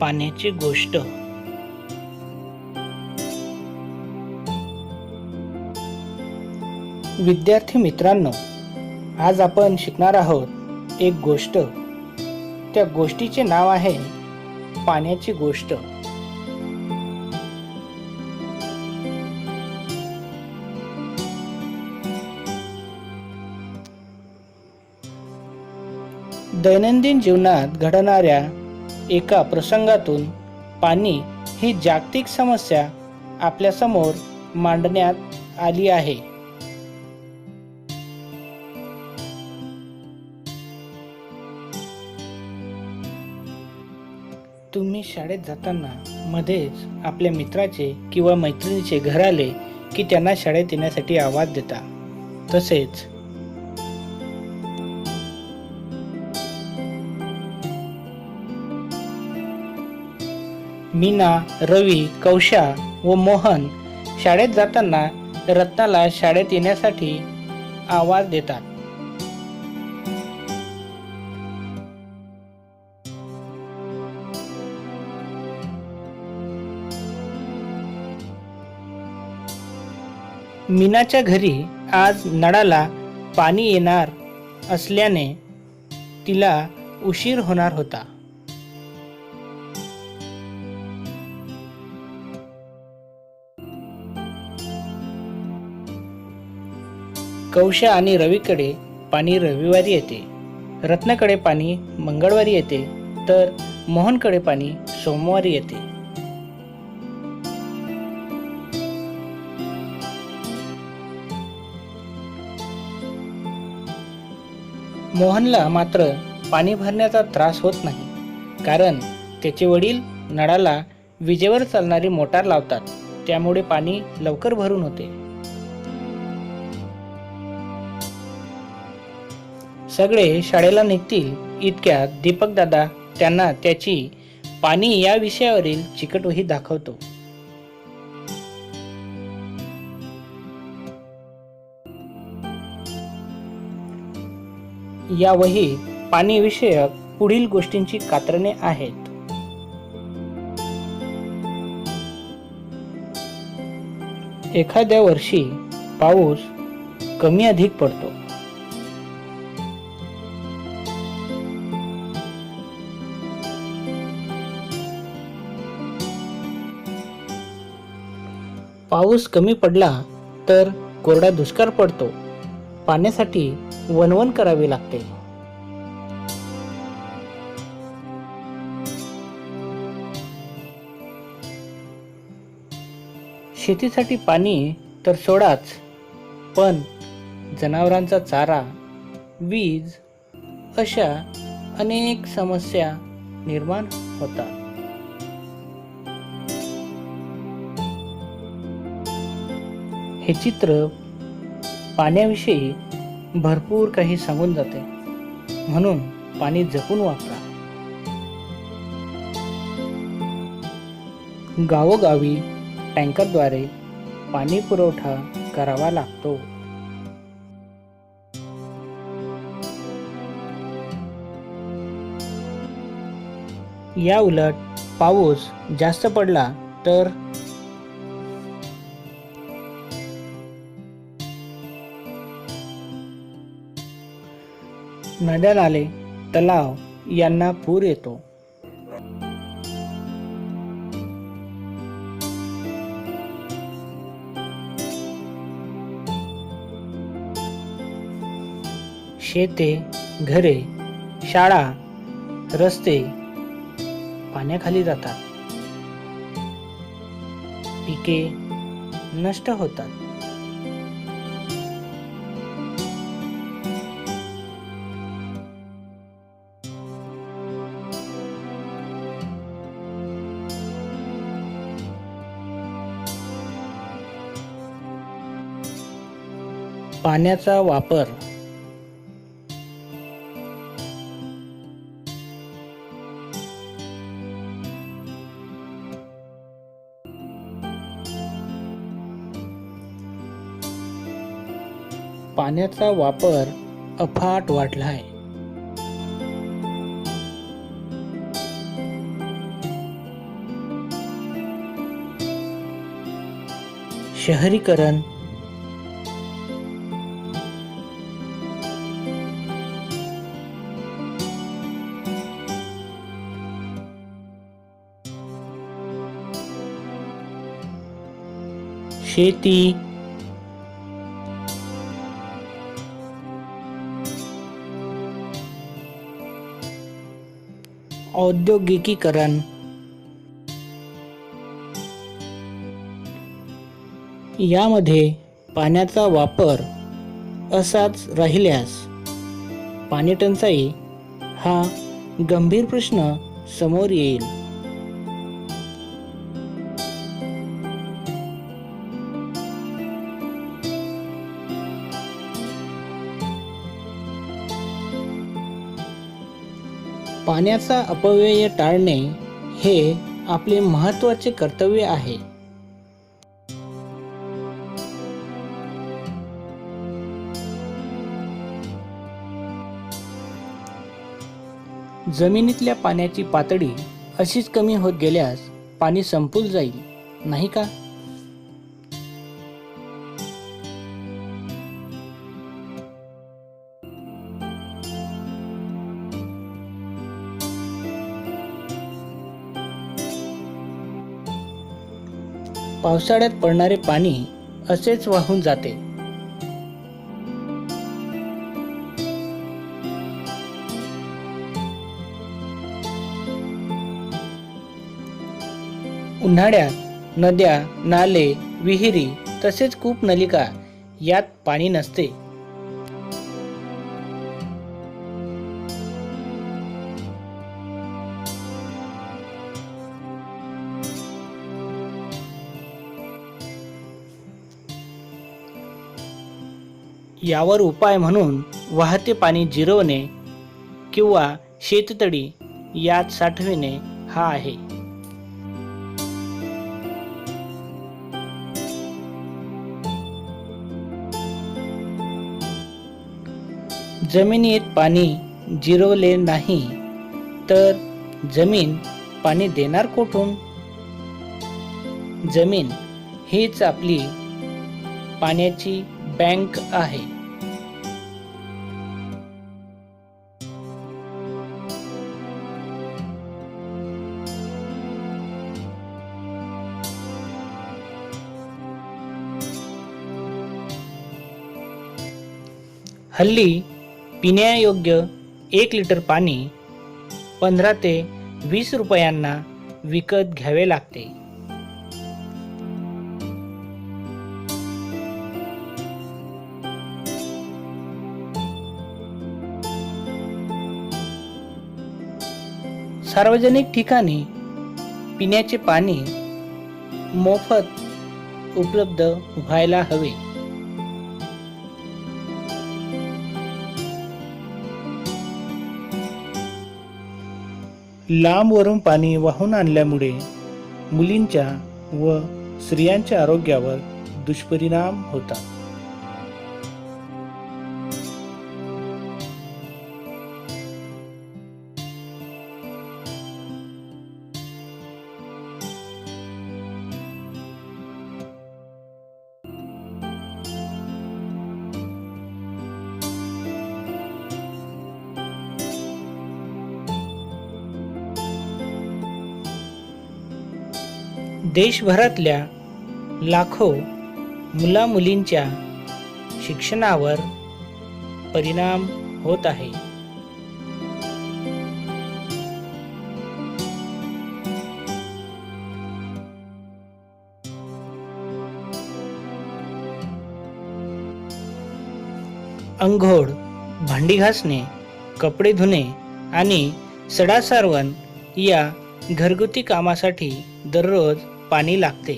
पाण्याची गोष्ट. विद्यार्थी मित्रांनो, आज आपण शिकणार आहोत एक गोष्ट. त्या गोष्टीचे नाव आहे पाण्याची गोष्ट. दैनंदिन जीवनात घडणाऱ्या एका प्रसंगातून पाणी ही जागतिक समस्या आपल्यासमोर मांडण्यात आली आहे. तुम्ही शाळेत जाताना मध्येच आपल्या मित्राचे किंवा मैत्रिणीचे घर आले की त्यांना शाळेत येण्यासाठी आवाज देता. तसेच मीना, रवी, कौशा व मोहन शाळेत जाताना रत्नाला शाळेत येण्यासाठी आवाज देतात. मीनाच्या घरी आज नळाला पाणी येणार असल्याने तिला उशीर होणार होता. कौशा आणि रवीकडे पाणी रविवारी येते, रत्नाकडे पाणी मंगळवारी येते, तर मोहनकडे पाणी सोमवारी येते. मोहनला मात्र पाणी भरण्याचा त्रास होत नाही, कारण त्याचे वडील नळाला विजेवर चालणारी मोटार लावतात, त्यामुळे पाणी लवकर भरून होते. सगळे शाळेला निघतील इतक्यात दीपक दादा त्यांना त्याची पाणी या विषयावरील चिकट वही दाखवतो. या वहीत पाणी विषयक पुढील गोष्टींची कात्रणे आहेत. एखाद्या वर्षी पाऊस कमी अधिक पडतो. पाऊस कमी पडला तर कोरडा दुष्काळ पडतो. पाण्यासाठी वणवण करावी लागते. शेतीसाठी पाणी तर सोडाच, पण जनावरांचा चारा, वीज अशा अनेक समस्या निर्माण होतात. हे चित्र पाण्याविषयी भरपूर काही सांगून जाते, म्हणून पाणी जपून वापरा. गावोगावी टँकरद्वारे पाणी पुरवठा करावा लागतो. या उलट पाऊस जास्त पडला तर नद्या, नाले, तलाव यांना पूर येतो. शेते, घरे, शाळा, रस्ते पाण्याखाली जातात. पिके नष्ट होतात. पाण्याचा वापर. पाण्याचा वापर अफाट वाढला आहे. शहरीकरण, शेती, औद्योगिकीकरण, यामध्ये पाण्याचा वापर असाच राहिल्यास पाणी टंचाई हा गंभीर प्रश्न समोर येईल. पाण्याचा अपव्यय टाळणे हे आपले महत्त्वाचे कर्तव्य आहे. जमिनीतल्या पाण्याची पातळी अशीच कमी होत गेल्यास पाणी संपून जाईल, नाही का? पावसाळ्यात पडणारे पाणी असेच वाहून जाते. उन्हाळ्यात नद्या, नाले, विहिरी तसेच कूपनलिका यात पाणी नसते. यावर उपाय म्हणून वाहते पाणी जिरवणे किंवा शेततळी यात साठविणे हा आहे. जमिनीत पाणी जिरवले नाही तर जमीन पाणी देणार कोठून? जमीन हीच आपली पाण्याची बँक आहे. हल्ली पिण्यायोग्य 1 लिटर पाणी 15 ते 20 रुपयांना विकत घ्यावे लागते. सार्वजनिक ठिकाणी पिण्याचे पाणी मोफत उपलब्ध व्हायला हवे. लांबवरून पाणी वाहून आणल्यामुळे मुलींच्या व स्त्रियांच्या आरोग्यावर दुष्परिणाम होतात. देशभरातल्या लाखो मुला-मुलींच्या शिक्षणावर परिणाम होत आहे. अंघोळ, भांडी घासणे, कपडे धुणे आणि सडासारवण या घरगुती कामासाठी दररोज पाणी लागते.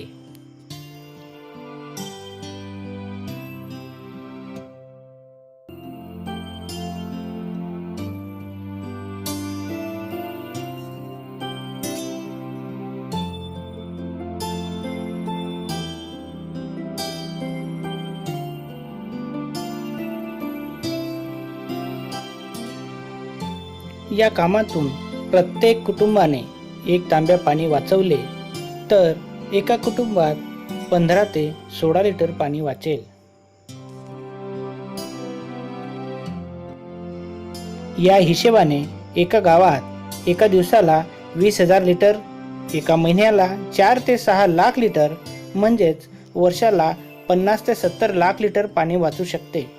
या कामातून प्रत्येक कुटुंबाने 1 तांब्या पाणी वाचवले तर एका कुटुंबात 15 ते 16 लिटर पाणी वाचेल. या हिशेबाने एका गावात एका दिवसाला 20,000 लिटर, एका महिन्याला 4 ते 6 लाख लिटर, म्हणजेच वर्षाला 50 ते 70 लाख लिटर पाणी वाचू शकते.